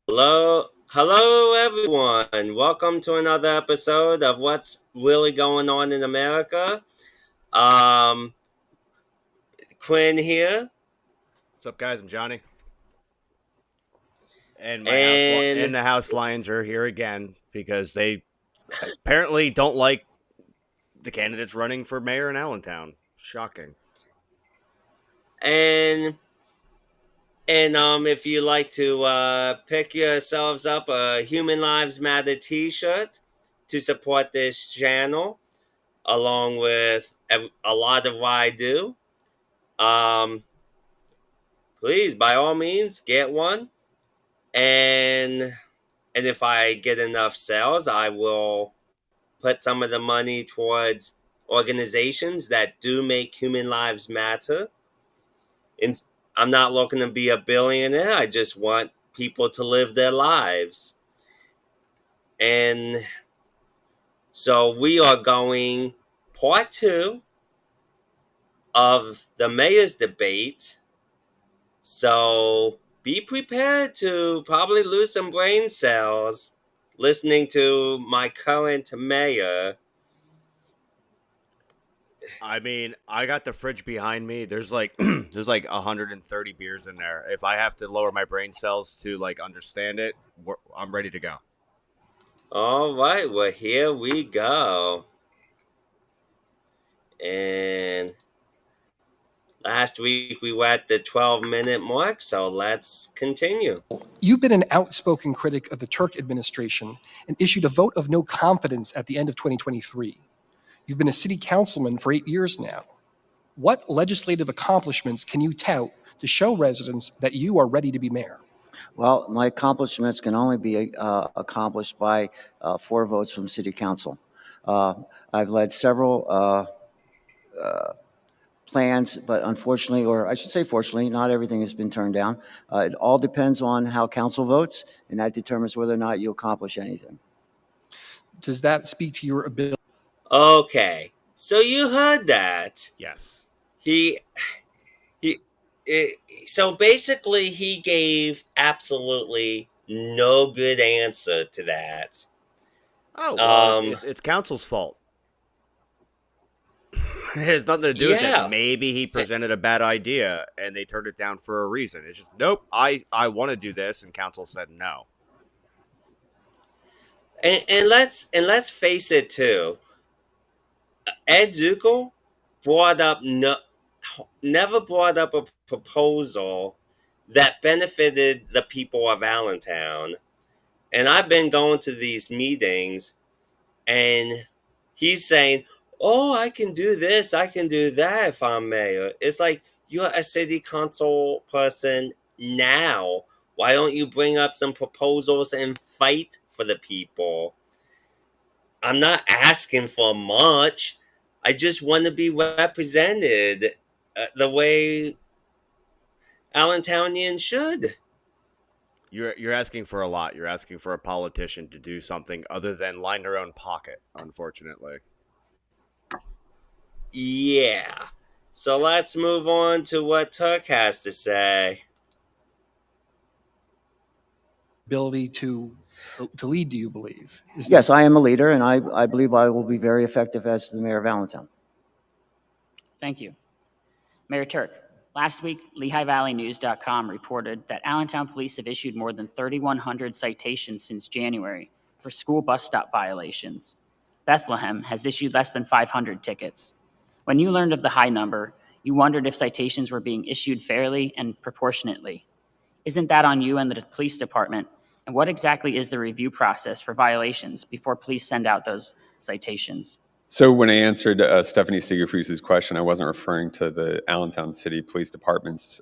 Hello, everyone. Welcome to another episode of What's Really Going On in America. Um, Quinn here, What's up, guys? I'm Johnny, and and the House Lions are here again because they apparently don't like the candidates running for mayor in Allentown. Shocking. and if you like to pick yourselves up a Human Lives Matter T-shirt to support this channel, along with a lot of what I do, um, please by all means get one. And if I get enough sales, I will put some of the money towards organizations that do make human lives matter. And I'm not looking to be a billionaire. I just want people to live their lives. And so we are going part two of the mayor's debate. So be prepared to probably lose some brain cells listening to my current mayor. I mean, I got the fridge behind me. There's like there's like 130 beers in there. If I have to lower my brain cells to like understand it, I'm ready to go. All right, well, here we go. And last week we were at the 12-minute mark, so let's continue. You've been an outspoken critic of the Turk administration and issued a vote of no confidence at the end of 2023. You've been a city councilman for 8 years now. What legislative accomplishments can you tout to show residents that you are ready to be mayor? Well, my accomplishments can only be accomplished by 4 votes from City Council. I've led several plans, but unfortunately, or I should say fortunately, not everything has been turned down. It all depends on how council votes, and that determines whether or not you accomplish anything. Does that speak to your ability? Okay, so you heard that. Yes. He so basically he gave absolutely no good answer to that. Oh well, it's council's fault. It has nothing to do with Yeah. it. Maybe he presented a bad idea and they turned it down for a reason. It's just nope. I want to do this, and council said no. And let's face it too. Ed Zuckel brought up never brought up a proposal that benefited the people of Allentown. And I've been going to these meetings, and he's saying, "Oh, I can do this, I can do that if I'm mayor." It's like, you're a city council person now. Why don't you bring up some proposals and fight for the people? I'm not asking for much. I just want to be represented the way Allentownians should. You're asking for a lot. You're asking for a politician to do something other than line their own pocket, unfortunately. Yeah. So let's move on to what Tuck has to say. Ability to lead, do you believe? Yes, I am a leader, and I believe I will be very effective as the mayor of Allentown. Thank you. Mayor Turk, last week, LehighValleyNews.com reported that Allentown police have issued more than 3,100 citations since January for school bus stop violations. Bethlehem has issued less than 500 tickets. When you learned of the high number, you wondered if citations were being issued fairly and proportionately. Isn't that on you and the police department? And what exactly is the review process for violations before police send out those citations? So when I answered Stephanie Sigafus's question, I wasn't referring to the Allentown City Police Department's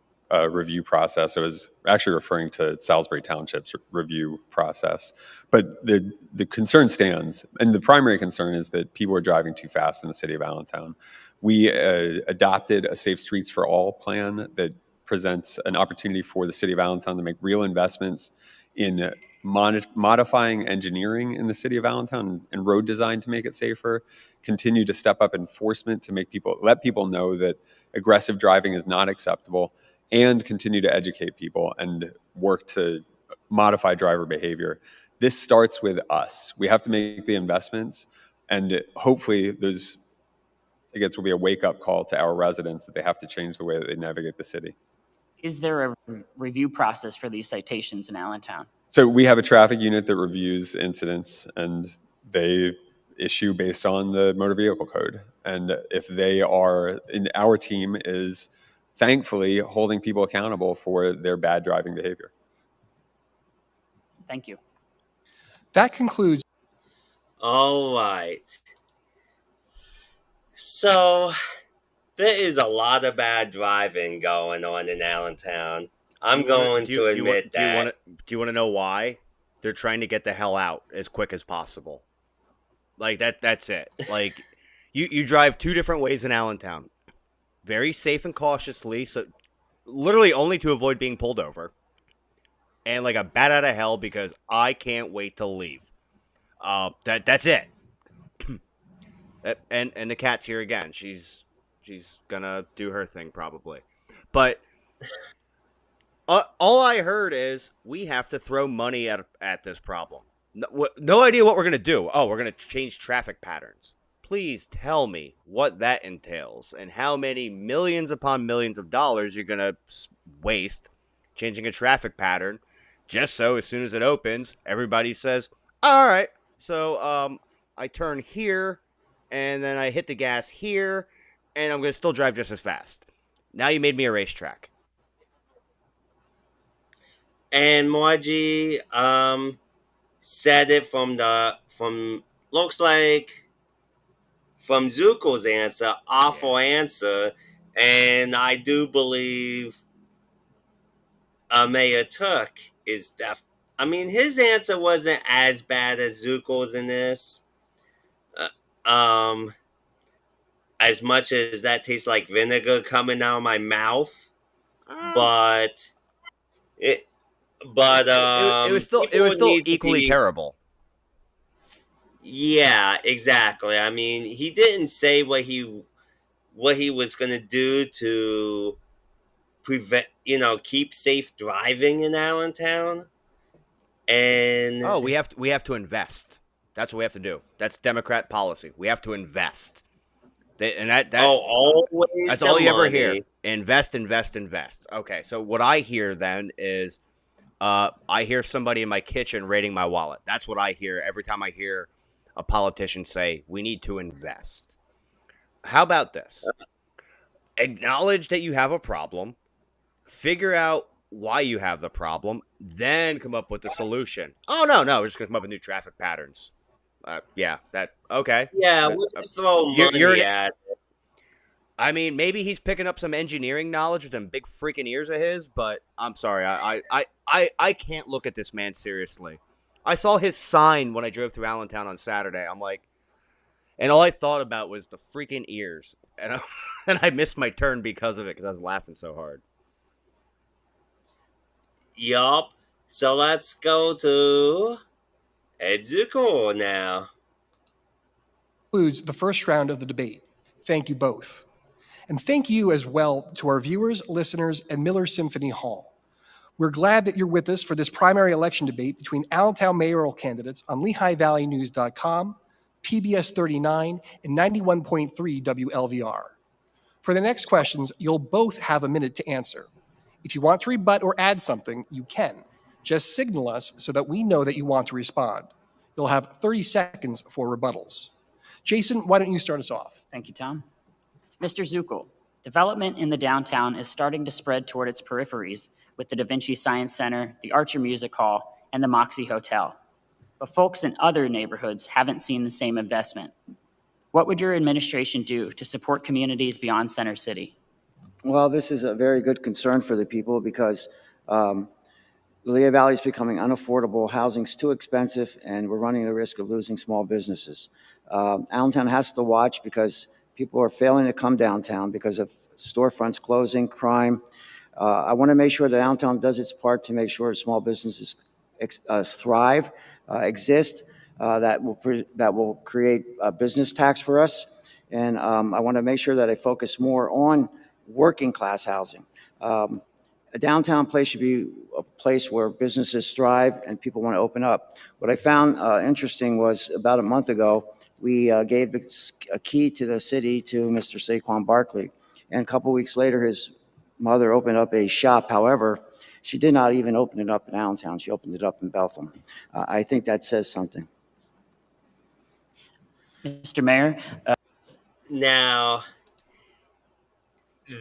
review process. I was actually referring to Salisbury Township's review process. But the concern stands, and the primary concern is that people are driving too fast in the city of Allentown. We adopted a Safe Streets for All plan that presents an opportunity for the city of Allentown to make real investments in modifying engineering in the city of Allentown and road design to make it safer, continue to step up enforcement to let people know that aggressive driving is not acceptable, and continue to educate people and work to modify driver behavior. This starts with us. We have to make the investments, and hopefully it will be a wake-up call to our residents that they have to change the way that they navigate the city. Is there a review process for these citations in Allentown? So we have a traffic unit that reviews incidents, and they issue based on the motor vehicle code. And if our team is thankfully holding people accountable for their bad driving behavior. Thank you. That concludes. All right. So there is a lot of bad driving going on in Allentown. I'm going to admit that. Do you want to know why? They're trying to get the hell out as quick as possible. Like that's it. Like you drive two different ways in Allentown. Very safe and cautiously, so literally only to avoid being pulled over. And like a bat out of hell because I can't wait to leave. That's it. and the cat's here again. She's gonna do her thing probably. But all I heard is we have to throw money at this problem. No idea what we're gonna do. Oh, we're gonna change traffic patterns. Please tell me what that entails and how many millions upon millions of dollars you're gonna waste changing a traffic pattern. Just so as soon as it opens, everybody says, all right, so I turn here, and then I hit the gas here, and I'm going to still drive just as fast. Now you made me a racetrack. And Margie said it from looks like from Zuko's answer, awful answer, and I do believe Mayor Turk is I mean, his answer wasn't as bad as Zuko's in this. As much as that tastes like vinegar coming out of my mouth, but it was still equally terrible. Yeah, exactly. I mean, he didn't say what he was going to do to prevent, keep safe driving in Allentown. And we have to invest. That's what we have to do. That's Democrat policy. We have to invest. Always that's all you ever hear. Invest, invest, invest. Okay, so what I hear then is I hear somebody in my kitchen raiding my wallet. That's what I hear every time I hear a politician say, we need to invest. How about this? Acknowledge that you have a problem. Figure out why you have the problem. Then come up with the solution. Oh, no, we're just going to come up with new traffic patterns. Okay. Yeah, we'll just throw money at it. I mean, maybe he's picking up some engineering knowledge with them big freaking ears of his, but I'm sorry. I can't look at this man seriously. I saw his sign when I drove through Allentown on Saturday. I'm like, and all I thought about was the freaking ears. And I missed my turn because of it, because I was laughing so hard. Yup. So let's go to Ed Zuko now. Concludes the first round of the debate. Thank you both. And thank you as well to our viewers, listeners, and Miller Symphony Hall. We're glad that you're with us for this primary election debate between Allentown mayoral candidates on LehighValleyNews.com, PBS 39, and 91.3 WLVR. For the next questions, you'll both have a minute to answer. If you want to rebut or add something, you can. Just signal us so that we know that you want to respond. You'll have 30 seconds for rebuttals. Jason, why don't you start us off? Thank you, Tom. Mr. Zuckel, development in the downtown is starting to spread toward its peripheries with the Da Vinci Science Center, the Archer Music Hall, and the Moxie Hotel. But folks in other neighborhoods haven't seen the same investment. What would your administration do to support communities beyond Center City? Well, this is a very good concern for the people because the Lehigh Valley is becoming unaffordable. Housing's too expensive, and we're running the risk of losing small businesses. Allentown has to watch because people are failing to come downtown because of storefronts closing, crime. I want to make sure that Allentown does its part to make sure small businesses thrive, exist, that will create a business tax for us. And I want to make sure that I focus more on working class housing. A downtown place should be a place where businesses thrive and people want to open up. What I found interesting was about a month ago, we gave a key to the city to Mr. Saquon Barkley. And a couple weeks later, his mother opened up a shop. However, she did not even open it up in Allentown. She opened it up in Bethlehem. I think that says something. Mr. Mayor, Now,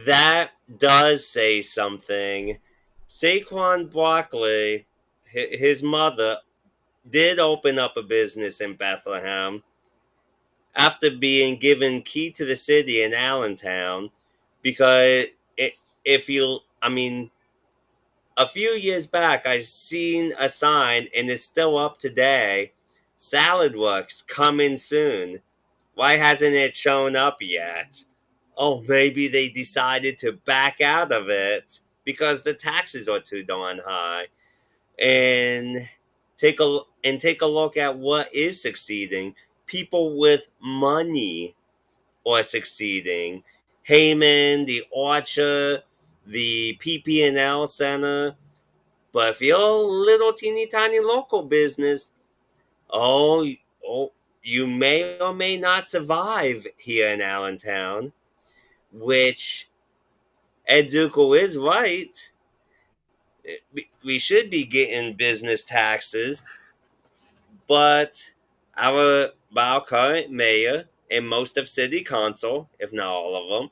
that does say something. Saquon Barkley, his mother, did open up a business in Bethlehem after being given key to the city in Allentown, because a few years back, I seen a sign, and it's still up today, Salad Works coming soon. Why hasn't it shown up yet? Oh, maybe they decided to back out of it because the taxes are too darn high. And take a look at what is succeeding. People with money are succeeding. Heyman, the Orchard, the PP&L Center. But if you're a little teeny tiny local business, you may or may not survive here in Allentown, which Ed Ducal is right. We should be getting business taxes, but our current mayor and most of city council, if not all of them,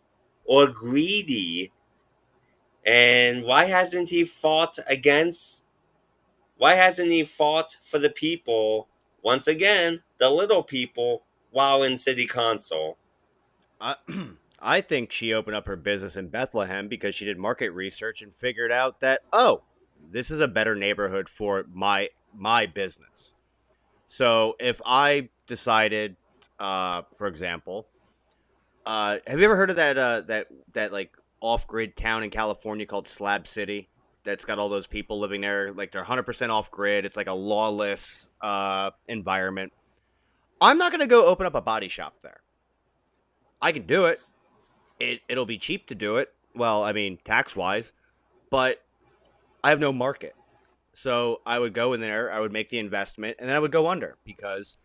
are greedy. And why hasn't he fought for the people, once again, the little people, while in city council? I think she opened up her business in Bethlehem because she did market research and figured out that, oh, this is a better neighborhood for my business. So if I decided, for example, have you ever heard of that like off-grid town in California called Slab City? That's got all those people living there, like they're 100% off-grid. It's like a lawless environment. I'm not gonna go open up a body shop there. I can do it. It'll be cheap to do it. Well, I mean, tax-wise, but I have no market. So I would go in there, I would make the investment, and then I would go under because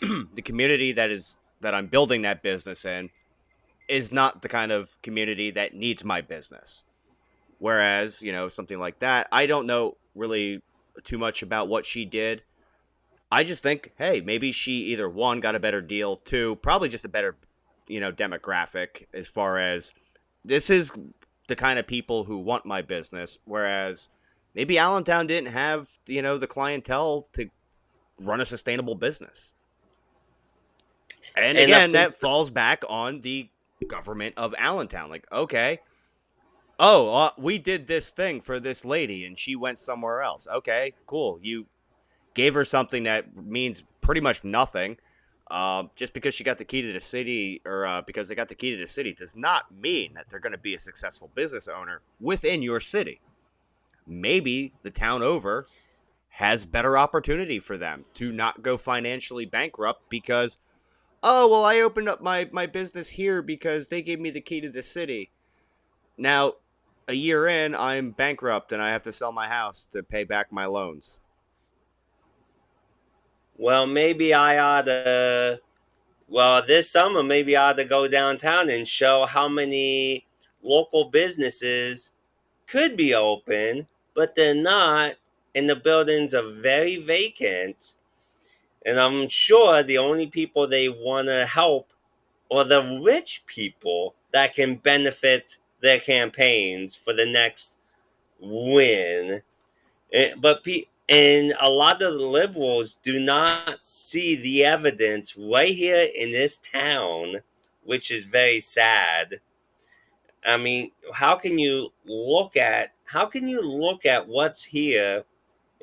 the community that I'm building that business in is not the kind of community that needs my business. Whereas, something like that, I don't know really too much about what she did. I just think, hey, maybe she either one, got a better deal, two, probably just a better demographic as far as this is the kind of people who want my business, whereas maybe Allentown didn't have, the clientele to run a sustainable business. And again, that falls back on the government of Allentown. Like, okay, we did this thing for this lady and she went somewhere else. Okay, cool. You gave her something that means pretty much nothing. Just because she got the key to the city or because they got the key to the city does not mean that they're going to be a successful business owner within your city. Maybe the town over has better opportunity for them to not go financially bankrupt because, I opened up my business here because they gave me the key to the city. Now, a year in, I'm bankrupt and I have to sell my house to pay back my loans. Well, maybe this summer, maybe I ought to go downtown and show how many local businesses could be open, but they're not, and the buildings are very vacant. And I'm sure the only people they want to help are the rich people that can benefit their campaigns for the next win. And a lot of the liberals do not see the evidence right here in this town, which is very sad. I mean, how can you look at what's here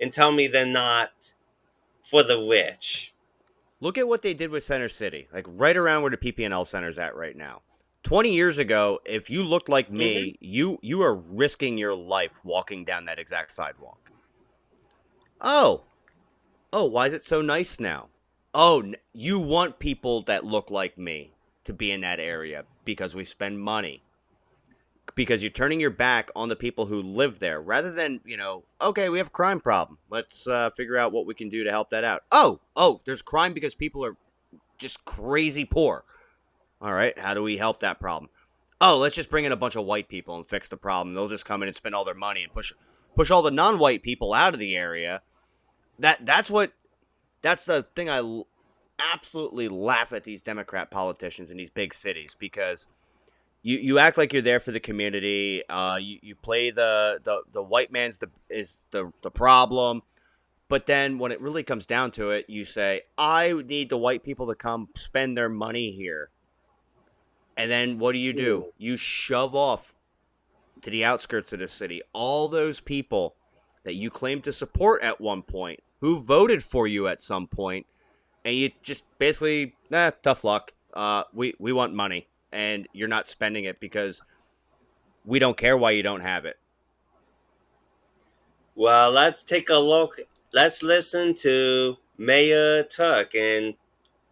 and tell me they're not for the rich? Look at what they did with Center City, like right around where the PP&L Center's at right now. 20 years ago, if you looked like me, you are risking your life walking down that exact sidewalk. Oh, why is it so nice now? Oh, you want people that look like me to be in that area because we spend money. because you're turning your back on the people who live there rather than, okay, we have a crime problem. Let's figure out what we can do to help that out. Oh, there's crime because people are just crazy poor. All right, how do we help that problem? Oh, let's just bring in a bunch of white people and fix the problem. They'll just come in and spend all their money and push all the non-white people out of the area. That's the thing absolutely laugh at these Democrat politicians in these big cities, because you act like you're there for the community. You play the white man's is the problem. But then when it really comes down to it, you say, I need the white people to come spend their money here. And then what do? You shove off to the outskirts of the city all those people that you claim to support at one point, who voted for you at some point, and you just basically, tough luck. We want money, and you're not spending it because we don't care why you don't have it. Well, let's take a look. Let's listen to Mayor Tuck and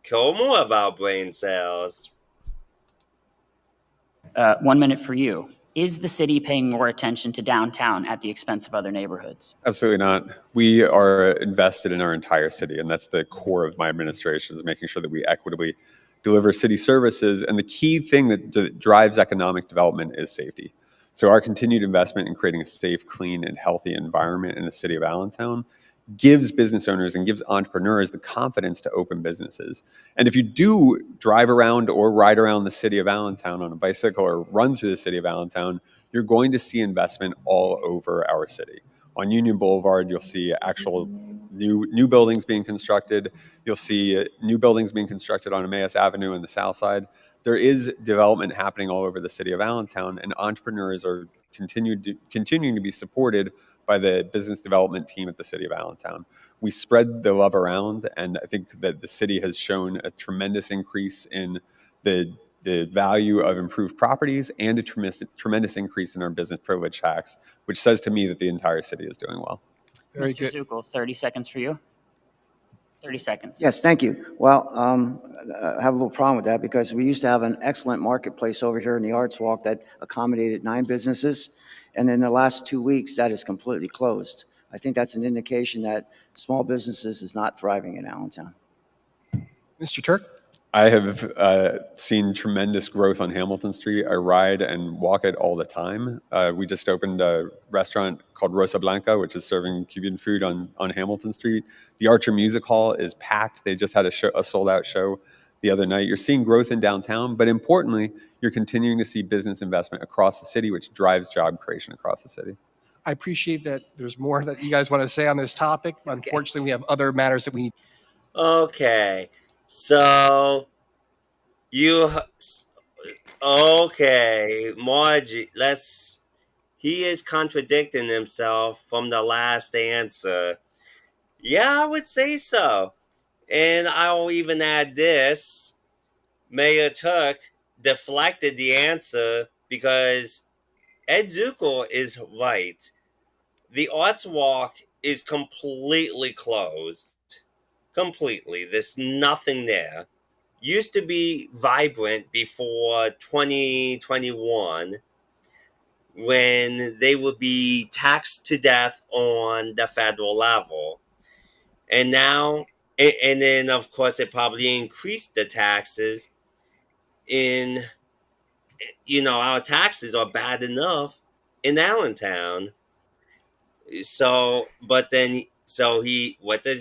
kill more of our brain cells. 1 minute for you. Is the city paying more attention to downtown at the expense of other neighborhoods? Absolutely not. We are invested in our entire city, and that's the core of my administration, is making sure that we equitably deliver city services. And the key thing that drives economic development is safety. So our continued investment in creating a safe, clean, and healthy environment in the city of Allentown gives business owners and gives entrepreneurs the confidence to open businesses. And if you do drive around or ride around the city of Allentown on a bicycle or run through the city of Allentown, you're going to see investment all over our city. On Union Boulevard, you'll see actual new buildings being constructed. You'll see new buildings being constructed on Emmaus Avenue in the south side. There is development happening all over the city of Allentown, and entrepreneurs are continuing to be supported by the business development team at the city of Allentown. We spread the love around, and I think that the city has shown a tremendous increase in the value of improved properties and a tremendous increase in our business privilege tax, which says to me that the entire city is doing well. Very Mr. good. Zuckel, 30 seconds for you. 30 seconds. Yes, thank you. Well, I have a little problem with that because we used to have an excellent marketplace over here in the Arts Walk that accommodated 9 businesses. And in the last 2 weeks, that is completely closed. I think that's an indication that small businesses is not thriving in Allentown. Mr. Turk? I have seen tremendous growth on Hamilton Street. I ride and walk it all the time. We just opened a restaurant called Rosa Blanca, which is serving Cuban food on Hamilton Street. The Archer Music Hall is packed. They just had a sold-out show the other night. You're seeing growth in downtown, but importantly, you're continuing to see business investment across the city, which drives job creation across the city. I appreciate that there's more that you guys want to say on this topic. Unfortunately, we have other matters that we need. Okay. So, Margie, he is contradicting himself from the last answer. Yeah, I would say so. And I'll even add this. Mayor Tuck deflected the answer because Ed Zuckel is right. The Arts Walk is completely closed. Completely. There's nothing there. Used to be vibrant before 2021 when they would be taxed to death on the federal level. And now, and then of course it probably increased the taxes our taxes are bad enough in Allentown. So, what does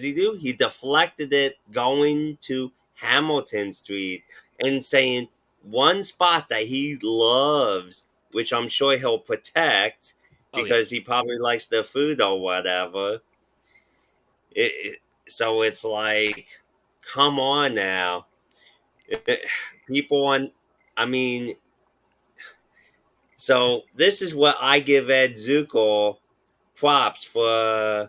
he do? He deflected it going to Hamilton Street and saying one spot that he loves, which I'm sure he'll protect because he probably likes the food or whatever. So it's like, come on now. So this is what I give Ed Zuckel props for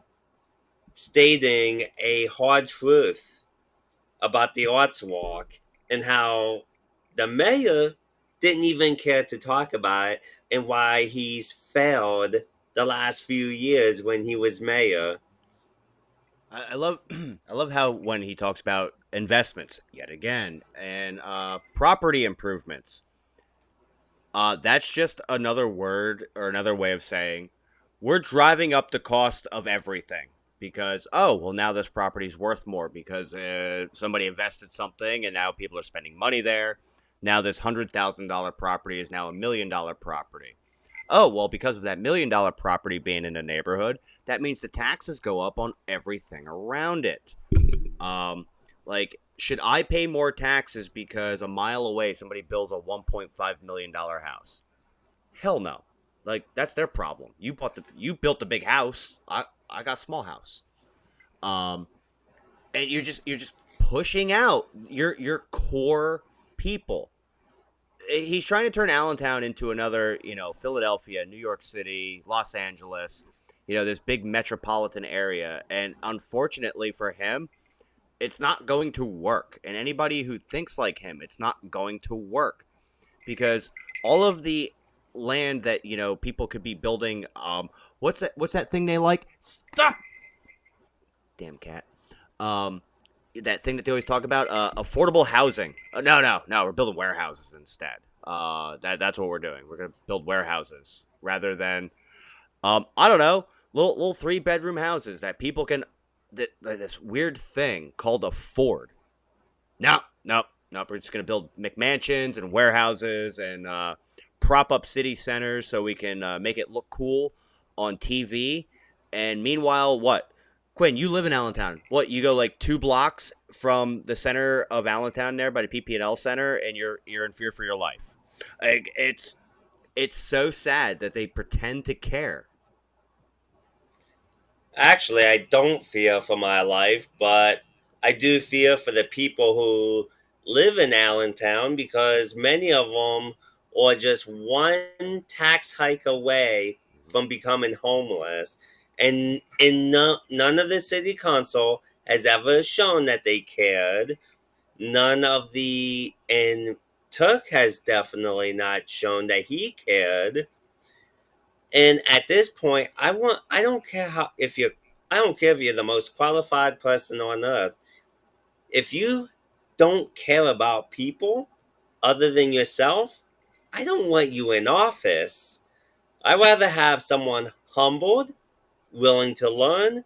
stating a hard truth about the Arts Walk and how the mayor didn't even care to talk about it and why he's failed the last few years when he was mayor. I love how when he talks about investments yet again and property improvements, That's just another word or another way of saying we're driving up the cost of everything because, oh, well, now this property's worth more because somebody invested something and now people are spending money there. Now this $100,000 property is now $1 million property. Oh, well, because of that $1 million property being in a neighborhood, that means the taxes go up on everything around it. Like, should I pay more taxes because a mile away somebody builds a $1.5 million house? Hell no. Like, that's their problem. You built the big house. I got a small house. And you're just pushing out your core people. He's trying to turn Allentown into another, Philadelphia, New York City, Los Angeles, this big metropolitan area. And unfortunately for him, it's not going to work. And anybody who thinks like him, it's not going to work. Because all of the land that, people could be building, what's that thing they like? Stop! Damn cat. That thing that they always talk about, affordable housing. No, we're building warehouses instead. That's what we're doing. We're gonna build warehouses rather than, I don't know, little 3-bedroom houses that people can. This weird thing called afford. No. We're just gonna build McMansions and warehouses and prop up city centers so we can make it look cool on TV. And meanwhile, what? Quinn, you live in Allentown. What, you go like 2 blocks from the center of Allentown there by the PP&L Center, and you're in fear for your life. Like, it's so sad that they pretend to care. Actually, I don't fear for my life, but I do fear for the people who live in Allentown because many of them are just one tax hike away from becoming homeless. And none of the city council has ever shown that they cared. And Turk has definitely not shown that he cared. And at this point, I don't care if you're the most qualified person on earth. If you don't care about people other than yourself, I don't want you in office. I'd rather have someone humbled, willing to learn,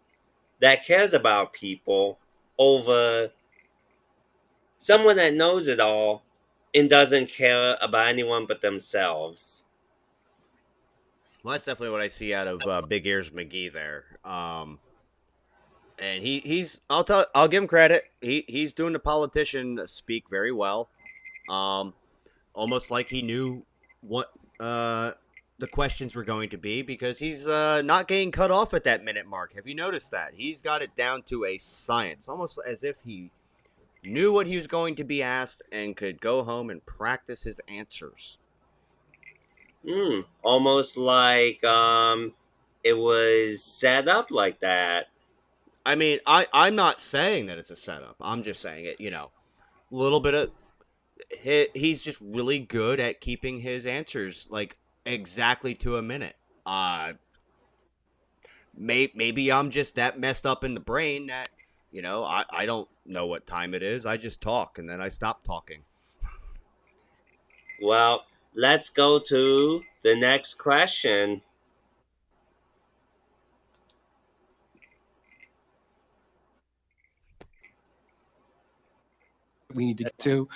that cares about people over someone that knows it all and doesn't care about anyone but themselves. Well, that's definitely what I see out of Big Ears McGee there. And I'll give him credit. He's doing the politician speak very well. Almost like he knew what the questions were going to be because he's not getting cut off at that minute mark. Have you noticed that? He's got it down to a science, almost as if he knew what he was going to be asked and could go home and practice his answers. Almost like it was set up like that. I mean, I'm not saying that it's a setup. I'm just saying it, a little bit of... He's just really good at keeping his answers, like, exactly to a minute. Maybe I'm just that messed up in the brain that, I don't know what time it is. I just talk, and then I stop talking. Well, let's go to the next question. We need to get to.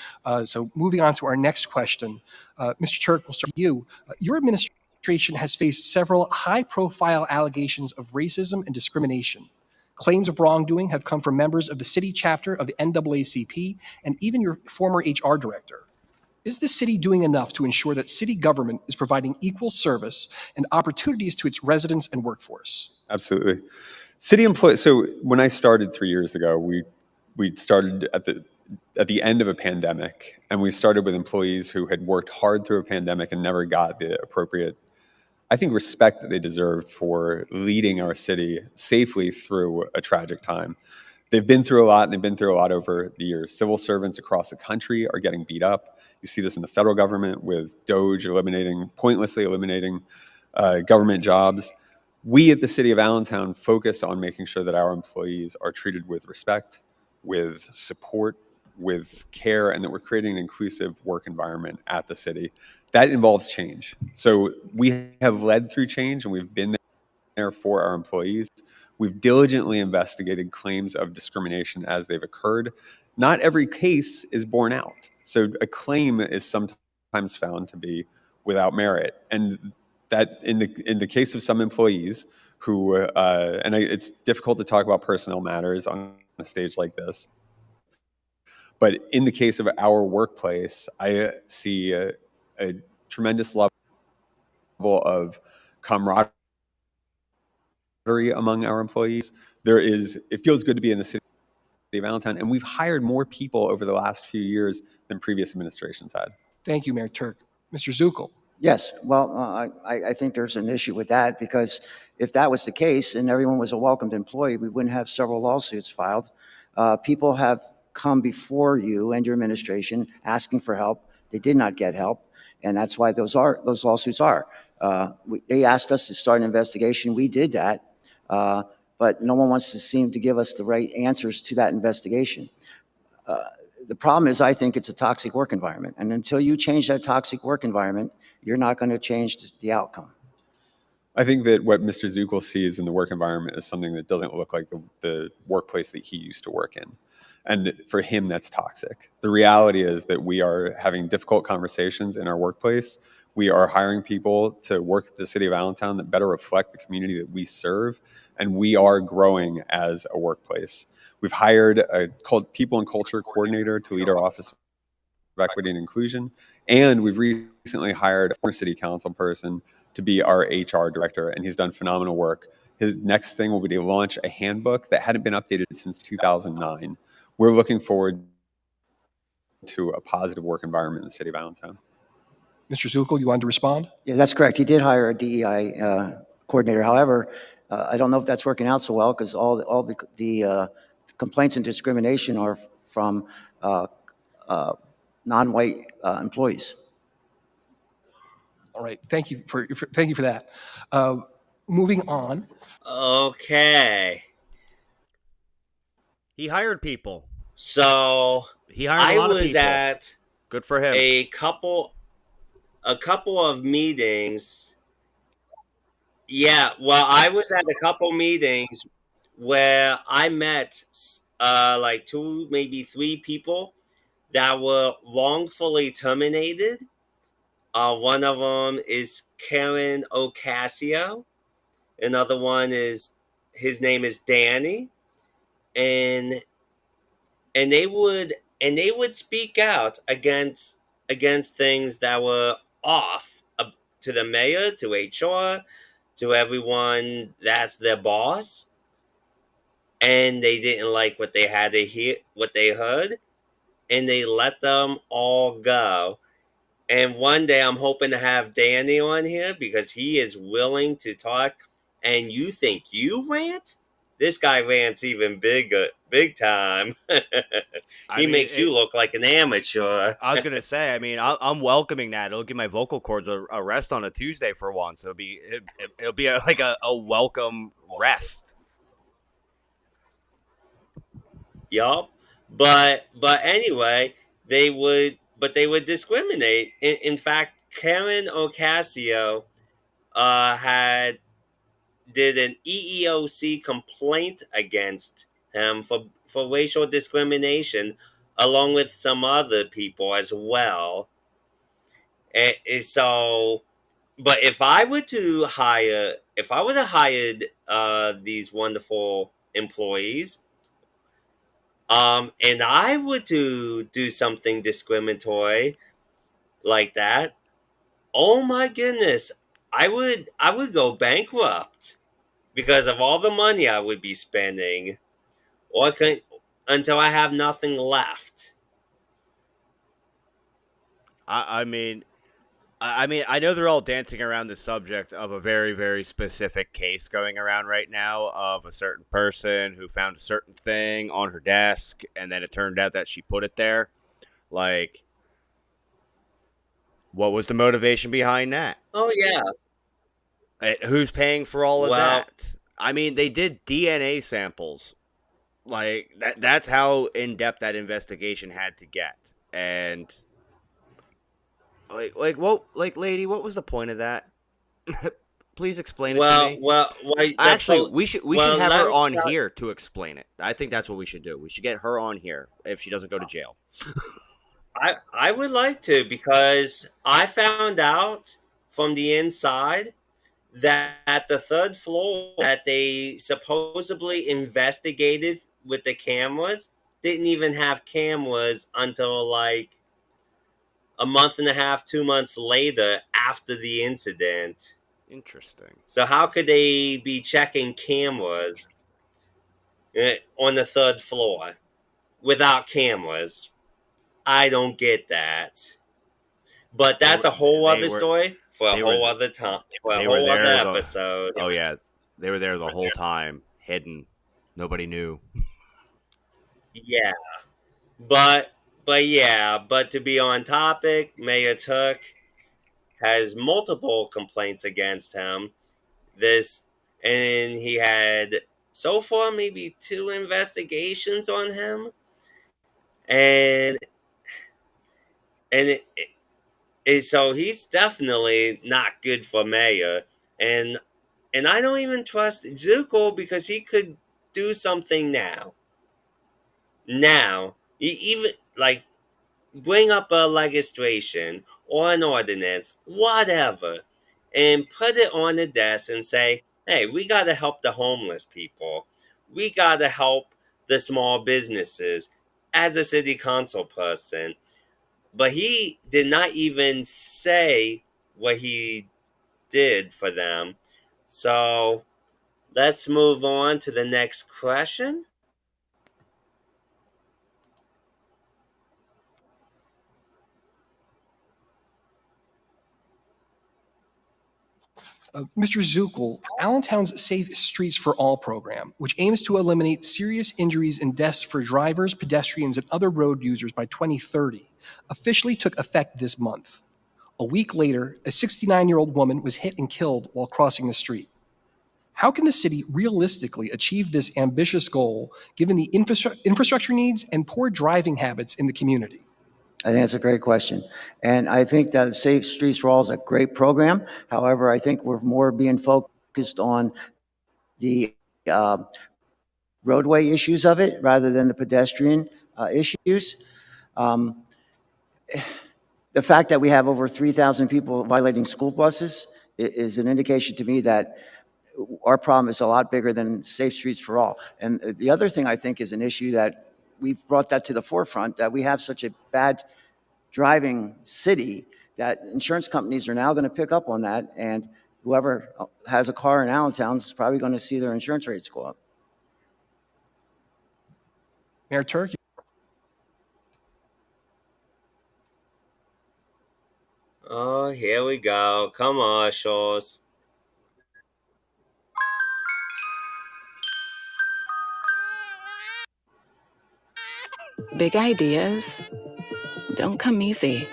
So moving on to our next question. Mr. Turk, we'll start with you. Your administration has faced several high-profile allegations of racism and discrimination. Claims of wrongdoing have come from members of the city chapter of the NAACP and even your former HR director. Is the city doing enough to ensure that city government is providing equal service and opportunities to its residents and workforce? Absolutely. City employees. So when I started 3 years ago, we started at the end of a pandemic, and we started with employees who had worked hard through a pandemic and never got the appropriate, I think, respect that they deserved for leading our city safely through a tragic time. They've been through a lot, and they've been through a lot over the years. Civil servants across the country are getting beat up. You see this in the federal government with DOGE pointlessly eliminating government jobs. We at the city of Allentown focus on making sure that our employees are treated with respect, with support, with care and that we're creating an inclusive work environment at the city. That involves change. So we have led through change, and we've been there for our employees. We've diligently investigated claims of discrimination as they've occurred. Not every case is borne out. So a claim is sometimes found to be without merit. And that in the case of some employees who, it's difficult to talk about personnel matters on a stage like this, but in the case of our workplace, I see a tremendous level of camaraderie among our employees. It feels good to be in the city of Allentown, and we've hired more people over the last few years than previous administrations had. Thank you, Mayor Turk. Mr. Zuckel. Yes, well, I think there's an issue with that, because if that was the case and everyone was a welcomed employee, we wouldn't have several lawsuits filed. People have come before you and your administration asking for help. They did not get help, and that's why those lawsuits are. They asked us to start an investigation. We did that, but no one wants to seem to give us the right answers to that investigation. The problem is, I think it's a toxic work environment, and until you change that toxic work environment, you're not going to change the outcome. I think that what Mr. Zuckel sees in the work environment is something that doesn't look like the workplace that he used to work in. And for him, that's toxic. The reality is that we are having difficult conversations in our workplace. We are hiring people to work at the city of Allentown that better reflect the community that we serve. And we are growing as a workplace. We've hired a people and culture coordinator to lead our Office of Equity and Inclusion. And we've recently hired a former city council person to be our HR director, and he's done phenomenal work. His next thing will be to launch a handbook that hadn't been updated since 2009. We're looking forward to a positive work environment in the city of Allentown. Mr. Zuckel, you wanted to respond? Yeah, that's correct. He did hire a DEI coordinator. However, I don't know if that's working out so well, because all the complaints and discrimination are from non-white employees. All right. Thank you for that. Moving on. Okay. He hired people. So He hired a lot of people. at Good for him. a couple of meetings. Yeah, well, I was at a couple meetings where I met like 2, maybe 3 people that were wrongfully terminated. One of them is Karen Ocasio. Another one his name is Danny, and they would speak out against things that were off, to the mayor, to HR, to everyone that's their boss, and they didn't like what they had to hear, what they heard, and they let them all go. And one day I'm hoping to have Danny on here, because he is willing to talk. And you think you rant? This guy rants even big time. He makes you look like an amateur. I was gonna say, I mean, I'm welcoming that. It'll give my vocal cords a rest on a Tuesday for once. It'll be like a welcome rest. Yup. But anyway, they would discriminate. In fact, Karen Ocasio did an EEOC complaint against him for racial discrimination, along with some other people as well. And so, but if I were to hire these wonderful employees, and I were to do something discriminatory like that, oh my goodness, I would go bankrupt, because of all the money I would be spending, until I have nothing left. I mean, I know they're all dancing around the subject of a very, very specific case going around right now of a certain person who found a certain thing on her desk, and then it turned out that she put it there. Like, what was the motivation behind that? Oh yeah. Who's paying for all of Well, that? I mean, they did DNA samples Like that's how in depth that investigation had to get. And lady, what was the point of that? Please explain it to me. Actually, we should have let her me on tell- here to explain it. I think that's what we should do. We should get her on here if she doesn't go to jail. I would like to, because I found out from the inside that the third floor that they supposedly investigated with the cameras didn't even have cameras until like a month and a half, 2 months later after the incident. Interesting. So how could they be checking cameras on the third floor without cameras? I don't get that. But that's a whole other story for a whole other time, for a whole other episode. Oh yeah, they were there the whole time, hidden. Nobody knew. Yeah, but to be on topic, Mayor Turk has multiple complaints against him. And he had so far maybe 2 investigations on him, and so he's definitely not good for mayor. And I don't even trust Zuko, because he could do something now. Even like bring up a legislation or an ordinance, whatever, and put it on the desk and say, hey, we got to help the homeless people. We got to help the small businesses as a city council person. But he did not even say what he did for them. So let's move on to the next question. Mr. Zukel, Allentown's Safe Streets for All program, which aims to eliminate serious injuries and deaths for drivers, pedestrians, and other road users by 2030, officially took effect this month. A week later, a 69-year-old woman was hit and killed while crossing the street. How can the city realistically achieve this ambitious goal given the infrastructure needs and poor driving habits in the community? I think that's a great question. And I think that Safe Streets for All is a great program. However, I think we're more being focused on the roadway issues of it rather than the pedestrian issues. The fact that we have over 3,000 people violating school buses is an indication to me that our problem is a lot bigger than Safe Streets for All. And the other thing I think is an issue that we've brought that to the forefront, that we have such a bad driving city that insurance companies are now going to pick up on that, and whoever has a car in Allentown is probably going to see their insurance rates go up. Mayor Turk? Oh, here we go. Commercials. Big ideas don't come easy.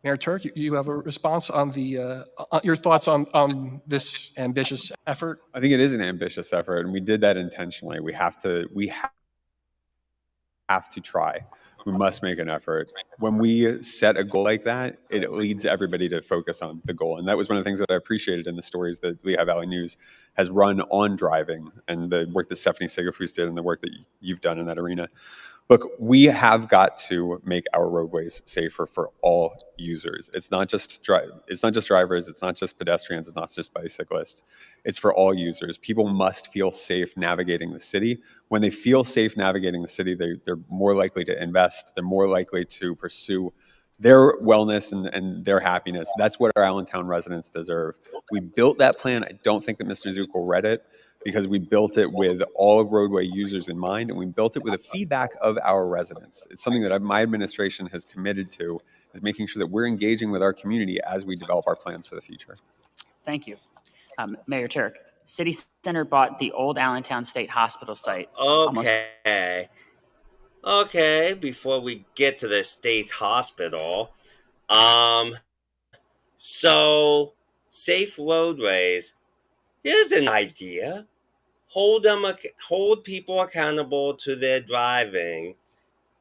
Mayor Turk, you have a response on your thoughts on this ambitious effort? I think it is an ambitious effort, and we did that intentionally. We have to try. We must make an effort. When we set a goal like that, it leads everybody to focus on the goal. And that was one of the things that I appreciated in the stories that Lehigh Valley News has run on driving, and the work that Stephanie Sigafus did and the work that you've done in that arena. Look, we have got to make our roadways safer for all users. It's not just drivers, it's not just pedestrians, it's not just bicyclists. It's for all users. People must feel safe navigating the city. When they feel safe navigating the city, they're more likely to invest. They're more likely to pursue their wellness and their happiness. That's what our Allentown residents deserve. We built that plan. I don't think that Mr. Zukel read it, because we built it with all roadway users in mind, and we built it with the feedback of our residents. It's something that my administration has committed to, is making sure that we're engaging with our community as we develop our plans for the future. Thank you. Mayor Turk, City Center bought the old Allentown State Hospital site. almost Okay, before we get to the state hospital, um, so safe roadways. Here's an idea: hold people accountable to their driving.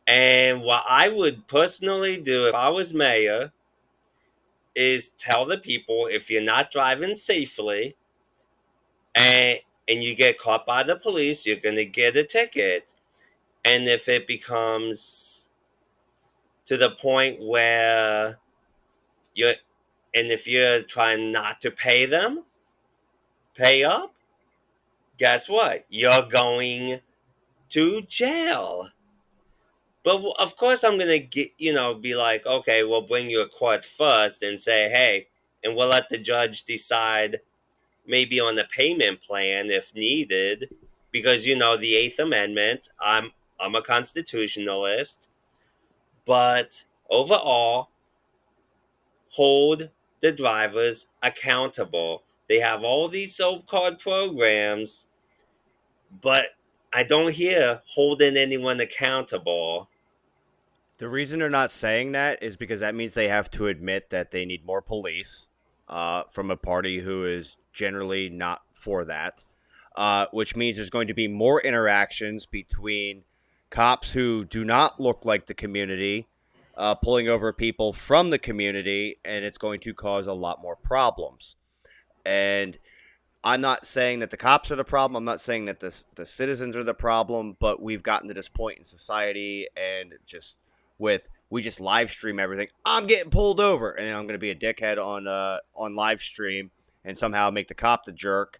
And what I would personally do if I was mayor is tell the people, if you're not driving safely and you get caught by the police, you're going to get a ticket. And if it becomes to the point where you're, and if you're trying not to pay them, pay up, guess what? You're going to jail. But of course, I'm gonna be like, okay, we'll bring you a court first and say, hey, and we'll let the judge decide maybe on the payment plan if needed, because the Eighth Amendment. I'm a constitutionalist, but overall, hold the drivers accountable. They have all these so-called programs, but I don't hear holding anyone accountable. The reason they're not saying that is because that means they have to admit that they need more police from a party who is generally not for that, which means there's going to be more interactions between cops who do not look like the community pulling over people from the community, and it's going to cause a lot more problems. And I'm not saying that the cops are the problem. I'm not saying that the citizens are the problem, but we've gotten to this point in society, and we just live stream everything. I'm getting pulled over, and I'm going to be a dickhead on live stream and somehow make the cop the jerk.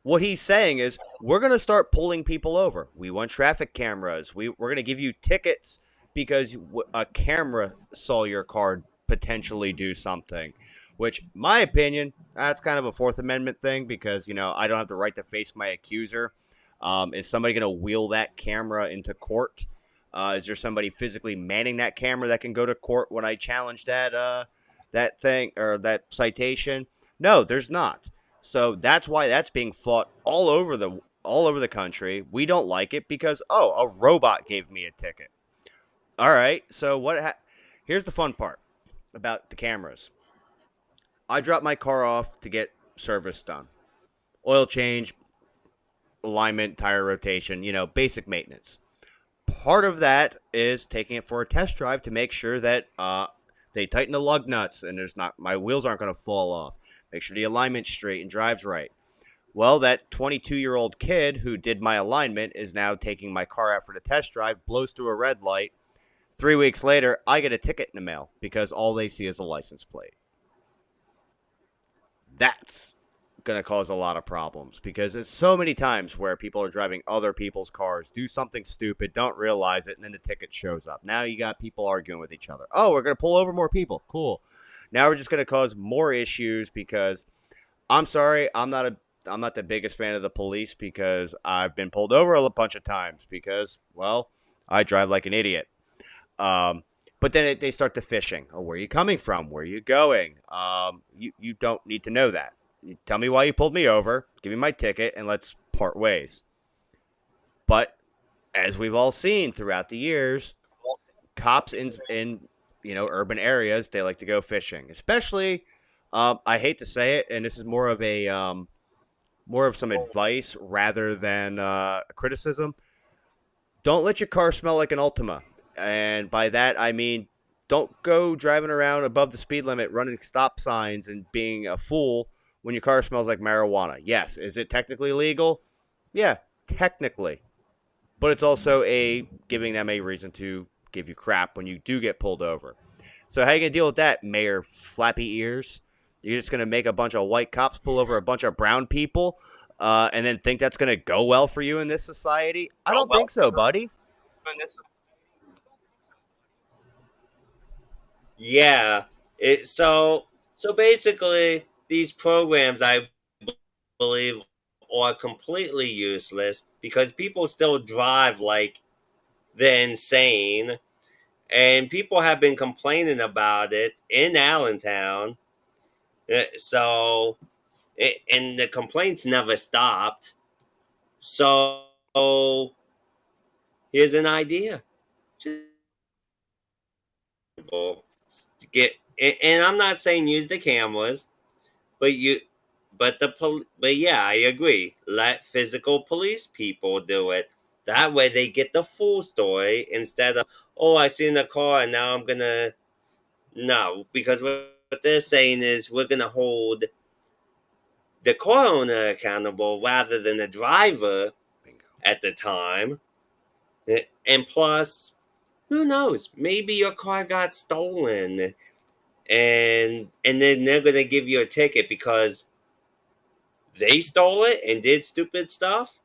What he's saying is we're going to start pulling people over. We want traffic cameras. We're going to give you tickets because a camera saw your car potentially do something. Which, my opinion, that's kind of a Fourth Amendment thing because, I don't have the right to face my accuser. Is somebody going to wheel that camera into court? Is there somebody physically manning that camera that can go to court when I challenge that thing or that citation? No, there's not. So that's why that's being fought all over the country. We don't like it because a robot gave me a ticket. All right, so here's the fun part about the cameras. I drop my car off to get service done. Oil change, alignment, tire rotation, basic maintenance. Part of that is taking it for a test drive to make sure that they tighten the lug nuts and my wheels aren't going to fall off. Make sure the alignment's straight and drives right. Well, that 22-year-old kid who did my alignment is now taking my car out for the test drive, blows through a red light. 3 weeks later, I get a ticket in the mail because all they see is a license plate. That's going to cause a lot of problems because there's so many times where people are driving other people's cars, do something stupid, don't realize it, and then the ticket shows up. Now you got people arguing with each other. Oh, we're going to pull over more people. Cool. Now we're just going to cause more issues because I'm sorry, I'm not the biggest fan of the police because I've been pulled over a bunch of times because, well, I drive like an idiot. But then they start the fishing. Oh, where are you coming from? Where are you going? You don't need to know that. You tell me why you pulled me over, give me my ticket, and let's part ways. But as we've all seen throughout the years, cops in urban areas, they like to go fishing. Especially, I hate to say it, and this is more of some advice rather than criticism. Don't let your car smell like an Altima. And by that, I mean, don't go driving around above the speed limit, running stop signs, and being a fool when your car smells like marijuana. Yes, is it technically legal? Yeah, technically. But it's also giving them a reason to give you crap when you do get pulled over. So how are you going to deal with that, Mayor Flappy Ears? You're just going to make a bunch of white cops pull over a bunch of brown people and then think that's going to go well for you in this society? I don't think so, buddy. Yeah. So basically, these programs, I believe, are completely useless because people still drive like they're insane. And people have been complaining about it in Allentown. So, and the complaints never stopped. So, here's an idea. Just get, and I'm not saying use the cameras, but but yeah, I agree. Let physical police people do it. That way they get the full story instead of, oh, I seen the car and now I'm gonna, no, because what they're saying is we're gonna hold the car owner accountable rather than the driver Bingo. at the time. And plus, who knows? Maybe your car got stolen, and then they're gonna give you a ticket because they stole it and did stupid stuff.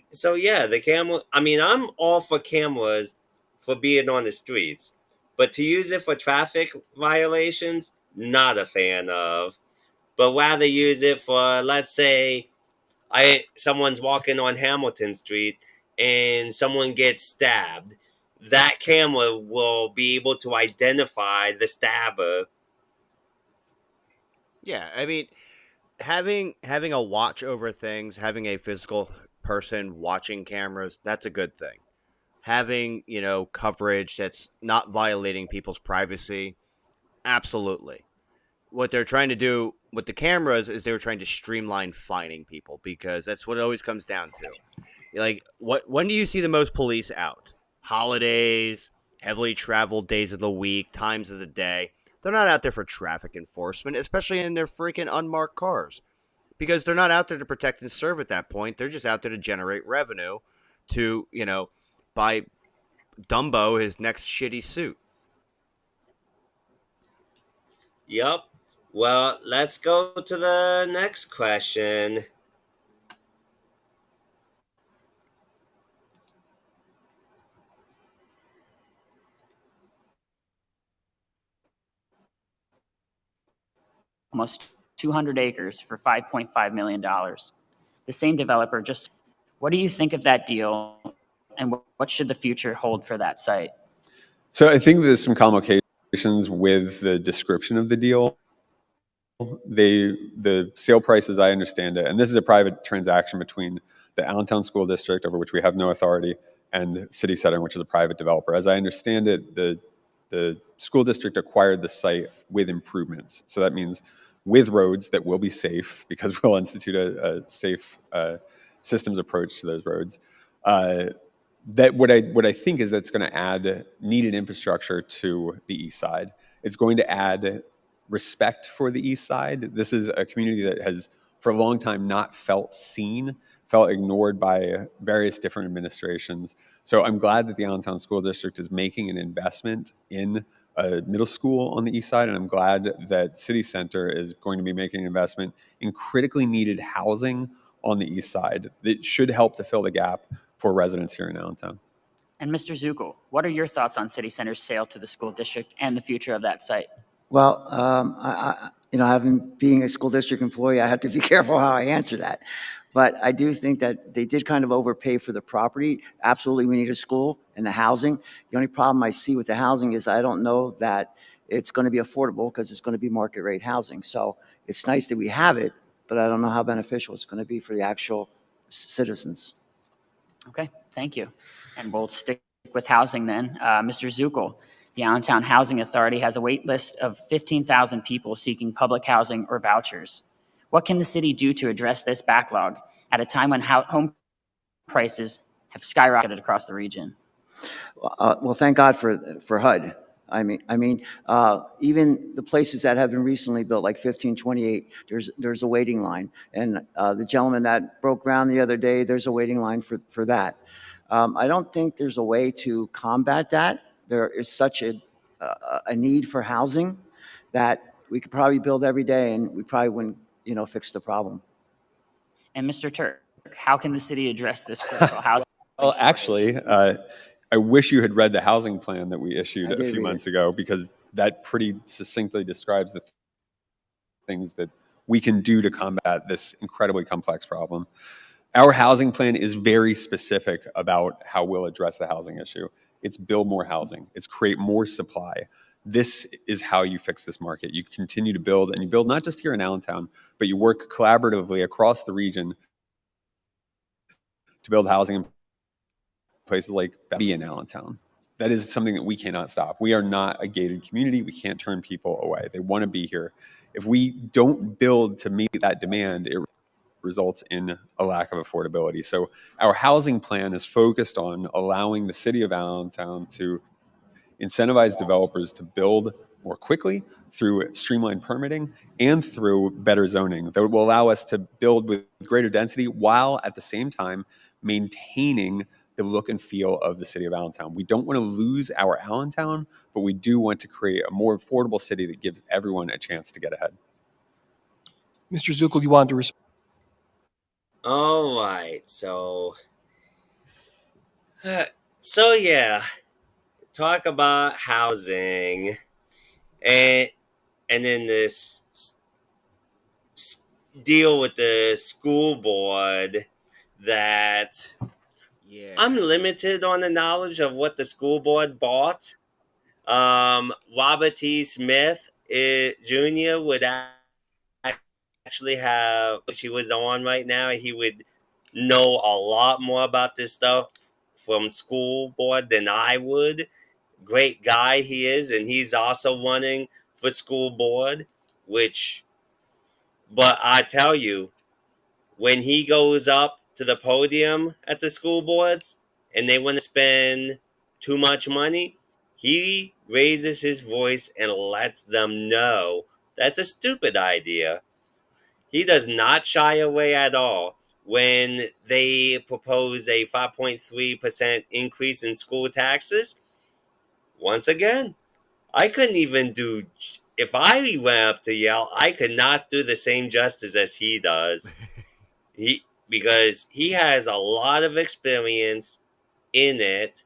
So yeah, the camera. I mean, I'm all for cameras for being on the streets, but to use it for traffic violations, not a fan of. But rather use it for, let's say, someone's walking on Hamilton Street and someone gets stabbed. That camera will be able to identify the stabber. Yeah, I mean, having a watch over things, having a physical person watching cameras, that's a good thing. Having, coverage that's not violating people's privacy, absolutely. What they're trying to do with the cameras is they were trying to streamline fining people, because that's what it always comes down to. Like, when do you see the most police out? Holidays, heavily traveled days of the week, times of the day. They're not out there for traffic enforcement, especially in their freaking unmarked cars, because they're not out there to protect and serve at that point. They're just out there to generate revenue to, buy Dumbo his next shitty suit. Yup. Well, let's go to the next question. Almost 200 acres for $5.5 million. The same developer just, what do you think of that deal, and what should the future hold for that site? So I think there's some complications with the description of the deal. The sale price, as I understand it, and this is a private transaction between the Allentown School District, over which we have no authority, and City Center, which is a private developer. As I understand it, the school district acquired the site with improvements. So that means with roads that will be safe, because we'll institute a safe systems approach to those roads. That what I think is that's going to add needed infrastructure to the east side. It's going to add respect for the east side. This is a community that has for a long time not felt seen, felt ignored by various different administrations. So I'm glad that the Allentown School District is making an investment in a middle school on the east side, and I'm glad that City Center is going to be making an investment in critically needed housing on the east side that should help to fill the gap for residents here in Allentown. And Mr. Zuckel, what are your thoughts on City Center's sale to the school district and the future of that site? Well, being a school district employee, I have to be careful how I answer that. But I do think that they did kind of overpay for the property. Absolutely, we need a school and the housing. The only problem I see with the housing is I don't know that it's going to be affordable, because it's going to be market rate housing. So it's nice that we have it, but I don't know how beneficial it's going to be for the actual citizens. Okay, thank you. And we'll stick with housing then. Mr. Zuckel, the Allentown Housing Authority has a wait list of 15,000 people seeking public housing or vouchers. What can the city do to address this backlog at a time when home prices have skyrocketed across the region? Well, thank God for HUD. I mean, even the places that have been recently built, like 1528, there's a waiting line. And the gentleman that broke ground the other day, there's a waiting line for that. I don't think there's a way to combat that. There is such a need for housing that we could probably build every day, and we probably wouldn't, fix the problem. And Mr. Turk, how can the city address this critical housing? Well, actually, I wish you had read the housing plan that we issued a few months ago, because that pretty succinctly describes the things that we can do to combat this incredibly complex problem. Our housing plan is very specific about how we'll address the housing issue. It's build more housing. It's create more supply. This is how you fix this market. You continue to build, and you build not just here in Allentown, but you work collaboratively across the region to build housing in places like be in Allentown. That is something that we cannot stop. We are not a gated community. We can't turn people away. They want to be here. If we don't build to meet that demand, it results in a lack of affordability. So our housing plan is focused on allowing the city of Allentown to incentivize developers to build more quickly through streamlined permitting and through better zoning that will allow us to build with greater density while at the same time maintaining the look and feel of the city of Allentown. We don't want to lose our Allentown, but we do want to create a more affordable city that gives everyone a chance to get ahead. Mr. Zuckel, you wanted to respond? All right. So yeah, talk about housing, and then this deal with the school board that Yeah. I'm limited on the knowledge of what the school board bought. Robert T. Smith Jr. would actually have, if he was on right now, he would know a lot more about this stuff from school board than I would. Great guy he is, and he's also running for school board, but I tell you, when he goes up to the podium at the school boards and they want to spend too much money, he raises his voice and lets them know that's a stupid idea. He does not shy away at all. When they propose a 5.3% increase in school taxes, once again, I couldn't even do, if I went up to yell, I could not do the same justice as he does. Because he has a lot of experience in it.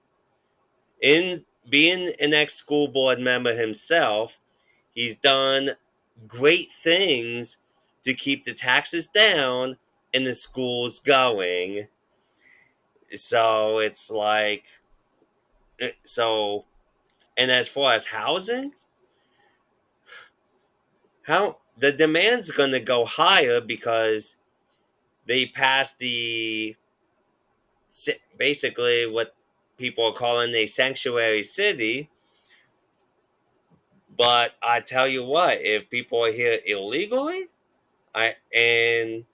In being an ex-school board member himself, he's done great things to keep the taxes down and the schools going. So it's like, and as far as housing, how the demand's going to go higher because they passed basically what people are calling a sanctuary city. But I tell you what, if people are here illegally, and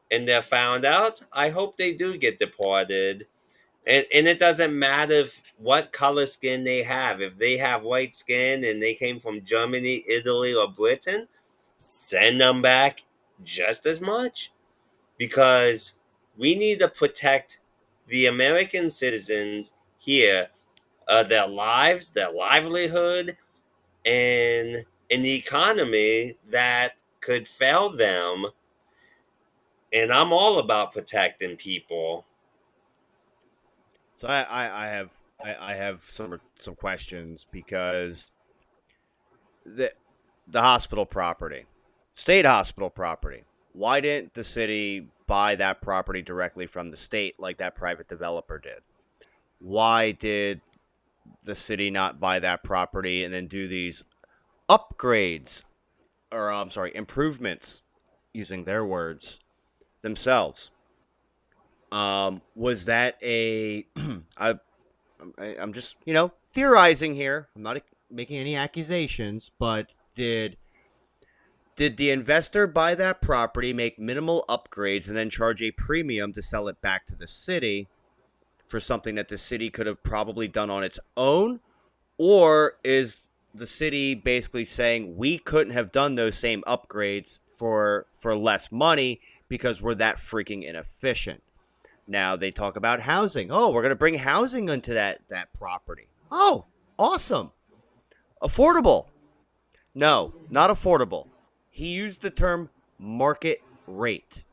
they're found out, I hope they do get deported. And it doesn't matter what color skin they have. If they have white skin and they came from Germany, Italy, or Britain, send them back just as much. Because we need to protect the American citizens here, their lives, their livelihood, and an economy that could fail them. And I'm all about protecting people. So I have some questions because the hospital property, state hospital property. Why didn't the city buy that property directly from the state like that private developer did? Why did the city not buy that property and then do these upgrades, or I'm sorry, improvements, using their words, themselves? Was that a I'm just, theorizing here. I'm not making any accusations, but did the investor buy that property, make minimal upgrades, and then charge a premium to sell it back to the city for something that the city could have probably done on its own? Or is the city basically saying we couldn't have done those same upgrades for less money because we're that freaking inefficient? Now they talk about housing. Oh, we're going to bring housing into that property. Oh, awesome. Affordable. No, not affordable. He used the term market rate.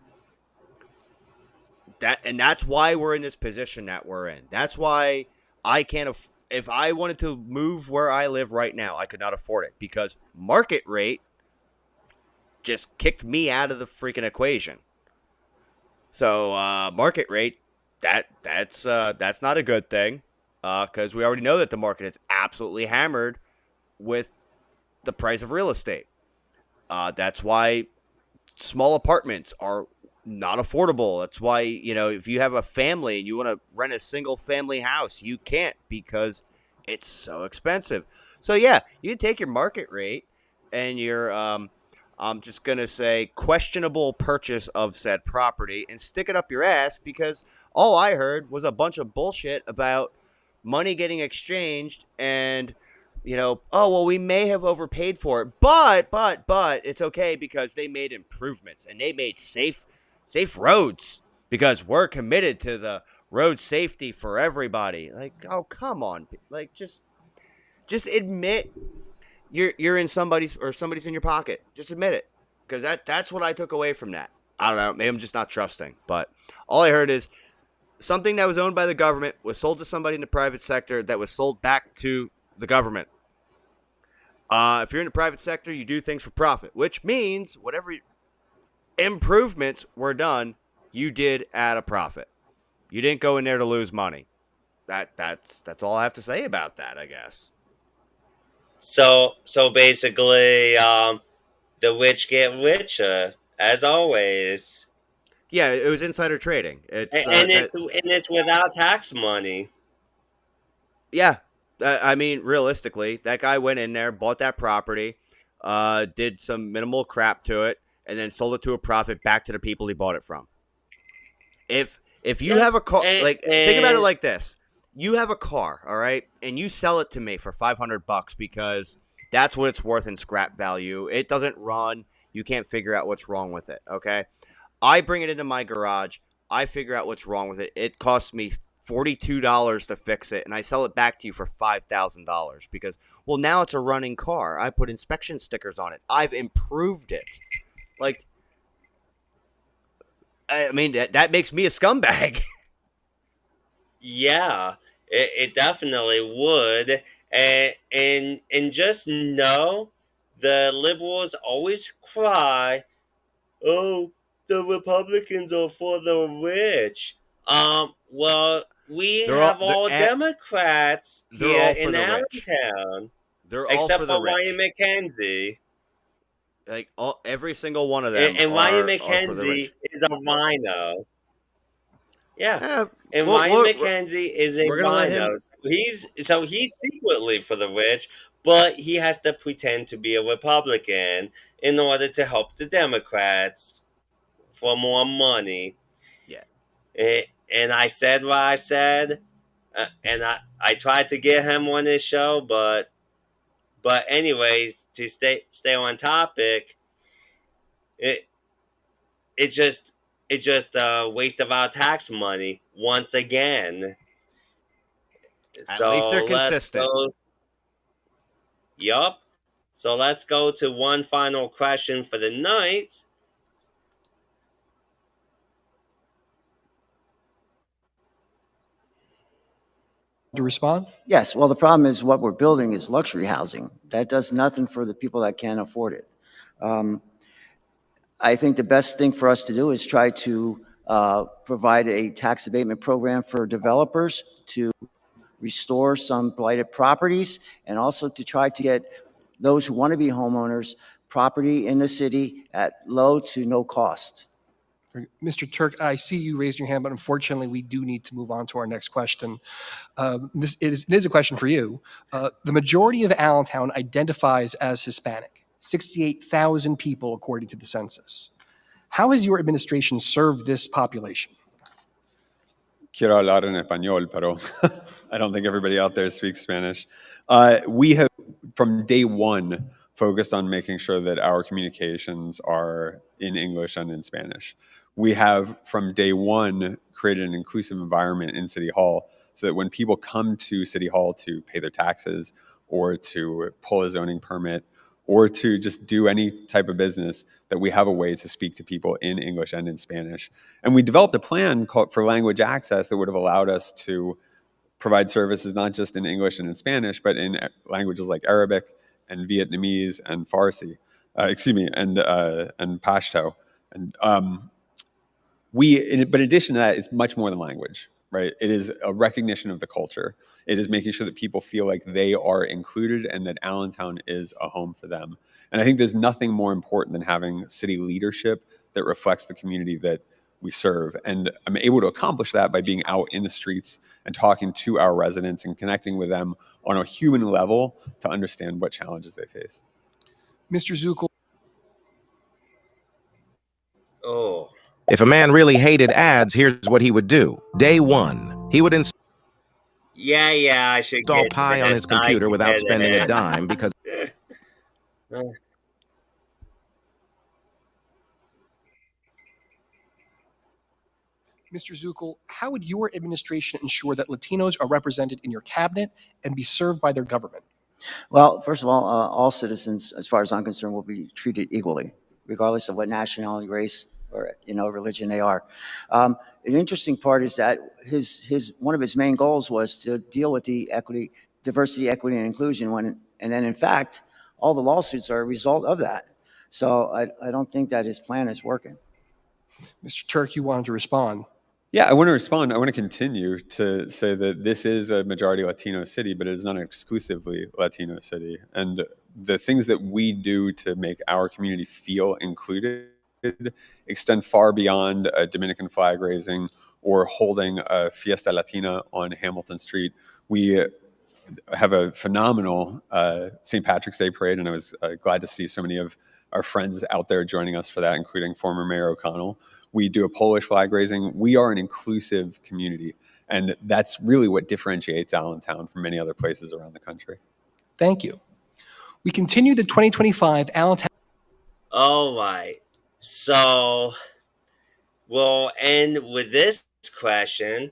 That's why we're in this position that we're in. That's why I can't if I wanted to move where I live right now, I could not afford it because market rate just kicked me out of the freaking equation. So market rate, that's not a good thing because we already know that the market is absolutely hammered with the price of real estate. That's why small apartments are not affordable. That's why, if you have a family and you want to rent a single family house, you can't because it's so expensive. So yeah, you can take your market rate and your I'm just going to say questionable purchase of said property and stick it up your ass, because all I heard was a bunch of bullshit about money getting exchanged and, oh, well, we may have overpaid for it, but it's okay because they made improvements and they made safe roads because we're committed to the road safety for everybody. Like, oh, come on. Like, just admit you're in somebody's in your pocket. Just admit it, because that's what I took away from that. I don't know. Maybe I'm just not trusting, but all I heard is something that was owned by the government was sold to somebody in the private sector that was sold back to the government. If you're in the private sector, you do things for profit, which means whatever improvements were done, you did at a profit. You didn't go in there to lose money. That's all I have to say about that, I guess. So basically, the rich get richer, as always. Yeah, it was insider trading. It's without tax money. Yeah, I mean, realistically, that guy went in there, bought that property, did some minimal crap to it, and then sold it to a profit back to the people he bought it from. If you have a car, think about it like this. You have a car, all right, and you sell it to me for $500 because that's what it's worth in scrap value. It doesn't run. You can't figure out what's wrong with it, okay? I bring it into my garage. I figure out what's wrong with it. It costs me $42 to fix it, and I sell it back to you for $5,000 because, well, now it's a running car. I put inspection stickers on it. I've improved it. Like, I mean, that makes me a scumbag. Yeah, it definitely would. And just know the liberals always cry, oh, the Republicans are for the rich. Well, They're all Democrats here in Allentown. They're all except for the for rich. Ryan McKenzie. Like every single one of them. And Ryan McKenzie is a rhino. Yeah. And Ryan McKenzie is a rhino. He's secretly for the rich, but he has to pretend to be a Republican in order to help the Democrats for more money. Yeah. And I said what I said, and I tried to get him on this show, but anyways, to stay on topic, it's just a waste of our tax money once again. At least they're consistent. Yup. So let's go to one final question for the night. To respond? Yes, well, the problem is what we're building is luxury housing. That does nothing for the people that can't afford it. I think the best thing for us to do is try to provide a tax abatement program for developers to restore some blighted properties, and also to try to get those who want to be homeowners property in the city at low to no cost. Mr. Turk, I see you raised your hand, but unfortunately, we do need to move on to our next question. It is a question for you. The majority of Allentown identifies as Hispanic, 68,000 people according to the census. How has your administration served this population? Quiero hablar en español, pero I don't think everybody out there speaks Spanish. We have, from day one, focused on making sure that our communications are in English and in Spanish. We have, from day one, created an inclusive environment in City Hall so that when people come to City Hall to pay their taxes or to pull a zoning permit or to just do any type of business, that we have a way to speak to people in English and in Spanish. And we developed a plan for language access that would have allowed us to provide services not just in English and in Spanish, but in languages like Arabic and Vietnamese and Farsi, and Pashto. And but in addition to that, it's much more than language. right? It is a recognition of the culture. It is making sure that people feel like they are included and that Allentown is a home for them. And I think there's nothing more important than having city leadership that reflects the community that we serve. And I'm able to accomplish that by being out in the streets and talking to our residents and connecting with them on a human level to understand what challenges they face. Mr. Zuckel, Oh, If a man really hated ads, here's what he would do. Day one, he would yeah, I should install get Pi on this. his computer I without get spending a it. dime because Mr. Zuckel, how would your administration ensure that Latinos are represented in your cabinet and be served by their government? Well, first of all citizens, as far as I'm concerned, will be treated equally, regardless of what nationality, race, or religion they are. The interesting part is that one of his main goals was to deal with the diversity, equity, and inclusion. And then in fact, all the lawsuits are a result of that. So I don't think that his plan is working. Mr. Turk, you wanted to respond. Yeah, I want to respond. I want to continue to say that this is a majority Latino city, but it is not an exclusively Latino city. And the things that we do to make our community feel included extend far beyond Dominican flag raising or holding a Fiesta Latina on Hamilton Street. We have a phenomenal St. Patrick's Day parade, and I was glad to see so many of our friends out there joining us for that, including former Mayor O'Connell. We do a Polish flag raising. We are an inclusive community, and that's really what differentiates Allentown from many other places around the country. Thank you. We continue the 2025 Allentown. All right. So we'll end with this question.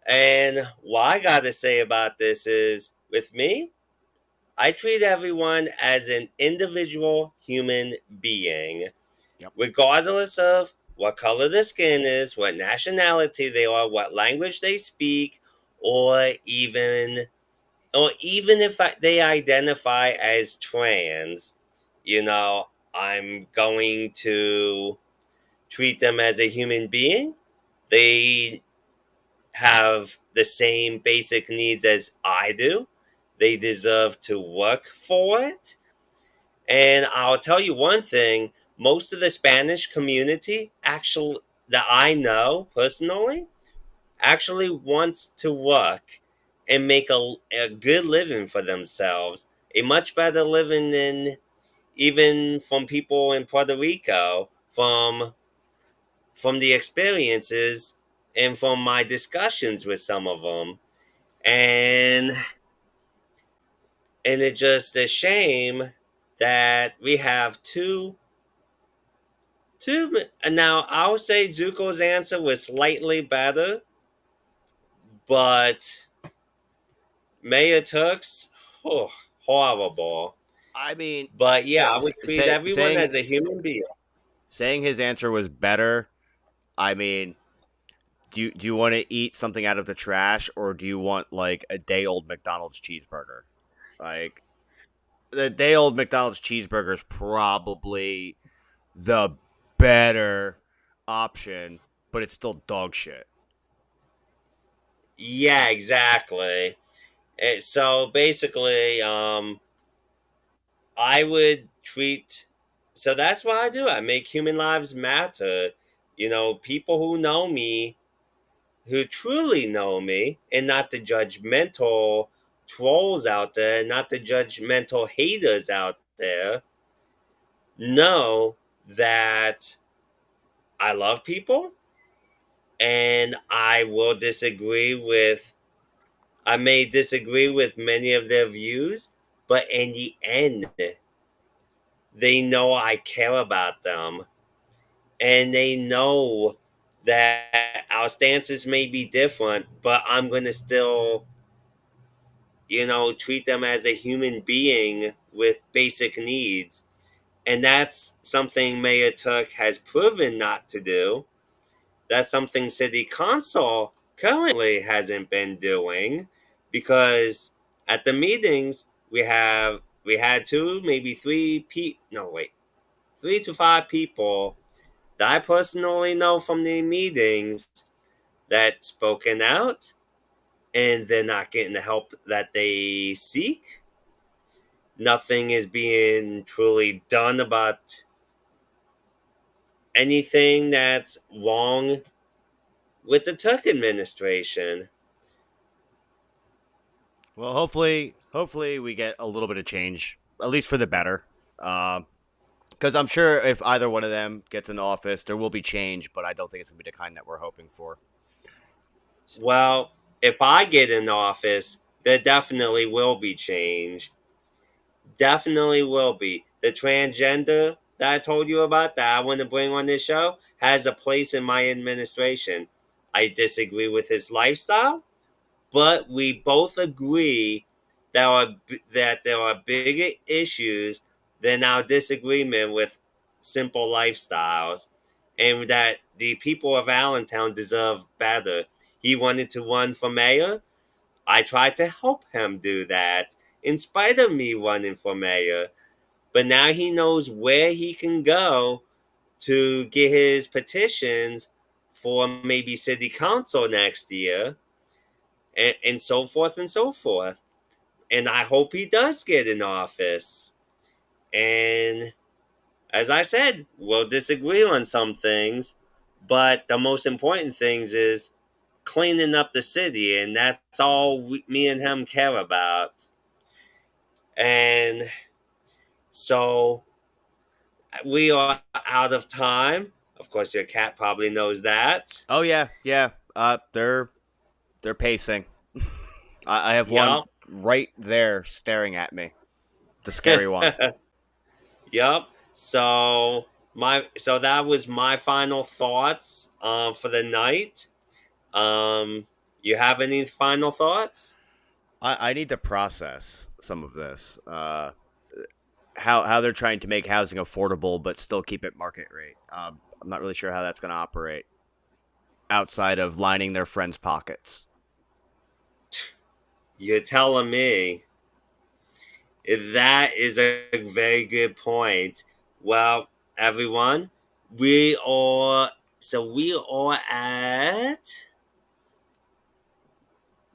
And what I got to say about this is, with me, I treat everyone as an individual human being, regardless of what color their skin is, what nationality they are, what language they speak, or even if they identify as trans. I'm going to treat them as a human being. They have the same basic needs as I do. They deserve to work for it. And I'll tell you one thing, most of the Spanish community actually that I know personally actually wants to work and make a good living for themselves, a much better living than even from people in Puerto Rico, from the experiences and from my discussions with some of them. And it's just a shame that we have two. Now, I would say Zuko's answer was slightly better, but Mayor Turk's, horrible. I mean, But yeah, I would treat everyone saying, as a human being. saying his answer was better. I mean, do you want to eat something out of the trash, or do you want like a day old McDonald's cheeseburger? Like, the day old McDonald's cheeseburger is probably the better option, but it's still dog shit. Yeah, exactly. So basically, I would treat. So that's what I do. I make human lives matter. People who know me, who truly know me, and not the judgmental trolls out there, not the judgmental haters out there, know that I love people, and I may disagree with many of their views, but in the end, they know I care about them, and they know that our stances may be different, but I'm going to still, treat them as a human being with basic needs. And that's something Mayor Turk has proven not to do. That's something City Council currently hasn't been doing, because at the meetings we had two, maybe three no wait, 3 to 5 people that I personally know from the meetings that's spoken out and they're not getting the help that they seek. Nothing is being truly done about anything that's wrong with the Tuck administration. Well, hopefully we get a little bit of change, at least for the better. Because I'm sure if either one of them gets in office, there will be change, but I don't think it's going to be the kind that we're hoping for. Well, if I get in office, there definitely will be change. Definitely will be. The transgender that I told you about that I want to bring on this show has a place in my administration. I disagree with his lifestyle, but we both agree that there are bigger issues than our disagreement with simple lifestyles, and that the people of Allentown deserve better. He wanted to run for mayor. I tried to help him do that in spite of me running for mayor. But now he knows where he can go to get his petitions for maybe city council next year, and so forth and so forth. And I hope he does get in office. And as I said, we'll disagree on some things, but the most important things is cleaning up the city, and that's all me and him care about. And so we are out of time. Of course, your cat probably knows that. Oh yeah. They're pacing. I have one Yup. right there staring at me. The scary one. Yup. So that was my final thoughts for the night. You have any final thoughts? I need to process some of this. How they're trying to make housing affordable but still keep it market rate. I'm not really sure how that's going to operate outside of lining their friends' pockets. You're telling me. That is a very good point. Well, everyone, we are at.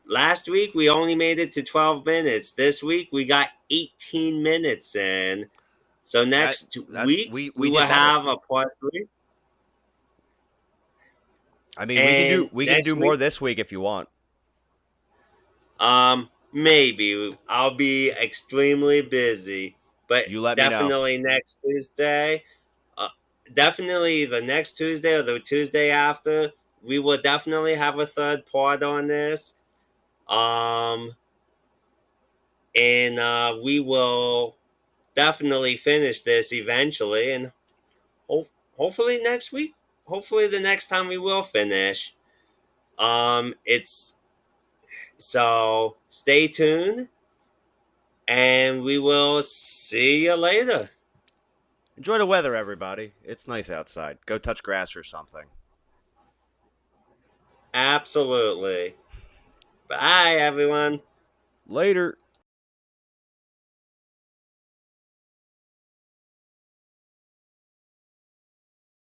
Last week we only made it to 12 minutes. This week we got 18 minutes in. So next week we we did will better. have a part 3. I mean, And we can next do more week- this week if you want. Maybe I'll be extremely busy, but You let me know. definitely next Tuesday. Definitely the next Tuesday or the Tuesday after, we will definitely have a third part on this. And we will definitely finish this eventually, and hopefully next week. Hopefully the next time we will finish. It's so stay tuned, and we will see you later. Enjoy the weather, everybody. It's nice outside. Go touch grass or something. Absolutely. Bye, everyone. Later.